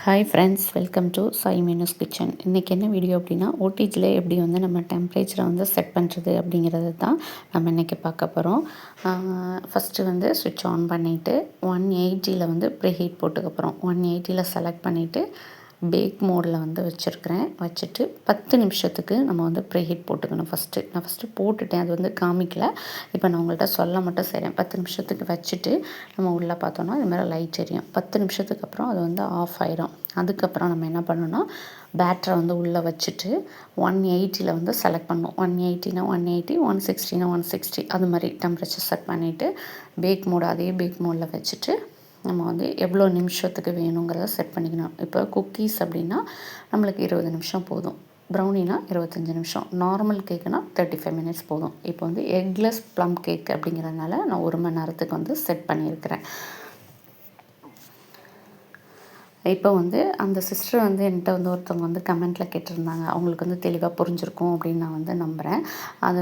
Hi friends, welcome to Sai Meenu's kitchen. இன்றைக்கி என்ன video அப்படின்னா, ஓடிஜியில் எப்படி வந்து நம்ம டெம்பரேச்சரை வந்து செட் பண்ணுறது அப்படிங்கிறது தான் நம்ம இன்றைக்கி பார்க்க போகிறோம். ஃபஸ்ட்டு வந்து ஸ்விட்ச் ஆன் பண்ணிவிட்டு 180 வந்து ப்ரீஹீட் போட்டுக்க போகிறோம். 180 செலக்ட் பண்ணிவிட்டு பேக் மோடில் வந்து வச்சுருக்கிறேன். வச்சுட்டு 10 நிமிஷத்துக்கு நம்ம வந்து ப்ரீஹீட் போட்டுக்கணும். நான் ஃபஸ்ட்டு போட்டுட்டேன், அது வந்து காமிக்கல. இப்போ நான் உங்கள்கிட்ட சொல்ல மட்டும் செய்கிறேன். 10 நிமிஷத்துக்கு வச்சுட்டு நம்ம உள்ளே பார்த்தோன்னா இது மாதிரி லைட் எரியும். 10 நிமிஷத்துக்கு அப்புறம் அது வந்து ஆஃப் ஆயிரும். அதுக்கப்புறம் நம்ம என்ன பண்ணணும்னா, பேட்டரை வந்து உள்ளே வச்சுட்டு 180 வந்து செலக்ட் பண்ணணும். 180னா 180, 160னா 160 அது மாதிரி டெம்பரேச்சர் செட் பண்ணிவிட்டு பேக் மோடு அதே பேக் மோடில் வச்சுட்டு நம்ம வந்து எவ்வளோ நிமிஷத்துக்கு வேணுங்கிறத செட் பண்ணிக்கணும். இப்போ குக்கீஸ் அப்படின்னா நம்மளுக்கு 20 நிமிஷம் போதும். ப்ரௌனினா 25 நிமிஷம். நார்மல் கேக்குனா 35 மினிட்ஸ் போதும். இப்போ வந்து எக்லெஸ் ப்ளம் கேக் அப்படிங்கிறதுனால நான் 1 மணி நேரத்துக்கு வந்து செட் பண்ணியிருக்கிறேன். இப்போ வந்து அந்த சிஸ்டர் வந்து என்கிட்ட வந்து ஒருத்தவங்க வந்து கமெண்ட்டில் கேட்டிருந்தாங்க. அவங்களுக்கு வந்து தெளிவாக புரிஞ்சிருக்கும் அப்படின்னு நான் வந்து நம்புகிறேன். அது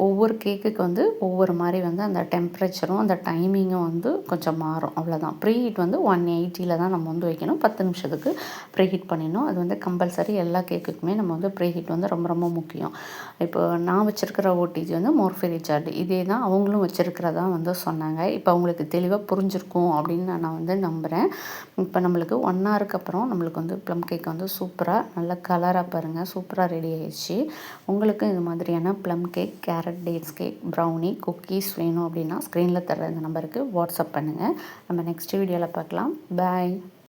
ஒவ்வொரு கேக்குக்கு வந்து ஒவ்வொரு மாதிரி வந்து அந்த டெம்பரேச்சரும் அந்த டைமிங்கும் வந்து கொஞ்சம் மாறும், அவ்வளோதான். ப்ரீஹீட் வந்து 180 தான் நம்ம வந்து வைக்கணும். 10 நிமிஷத்துக்கு ப்ரீஹீட் பண்ணிடணும். அது வந்து கம்பல்சரி எல்லா கேக்குக்குமே நம்ம வந்து ப்ரீஹீட் வந்து ரொம்ப ரொம்ப முக்கியம். இப்போ நான் வச்சுருக்கிற ஓடிஜி வந்து மோர்ஃபி ரிச்சார்டு இதே தான் அவங்களும் வச்சுருக்கிறதா வந்து சொன்னாங்க. இப்போ அவங்களுக்கு தெளிவாக புரிஞ்சிருக்கும் அப்படின்னு நான் வந்து நம்புகிறேன். இப்போ நம்மளுக்கு 1 ஹவருக்கு அப்புறம் நம்மளுக்கு வந்து ப்ளம் கேக் வந்து சூப்பராக நல்ல கலராக பாருங்கள், சூப்பராக ரெடி ஆயிடுச்சு. உங்களுக்கு இது மாதிரியான plum cake, carrot dates cake, brownie, cookies வேணும் அப்படின்னா ஸ்க்ரீனில் தர்ற இந்த நம்பருக்கு வாட்ஸ்அப் பண்ணுங்கள். நம்ம நெக்ஸ்ட் வீடியோவில் பார்க்கலாம். பாய்.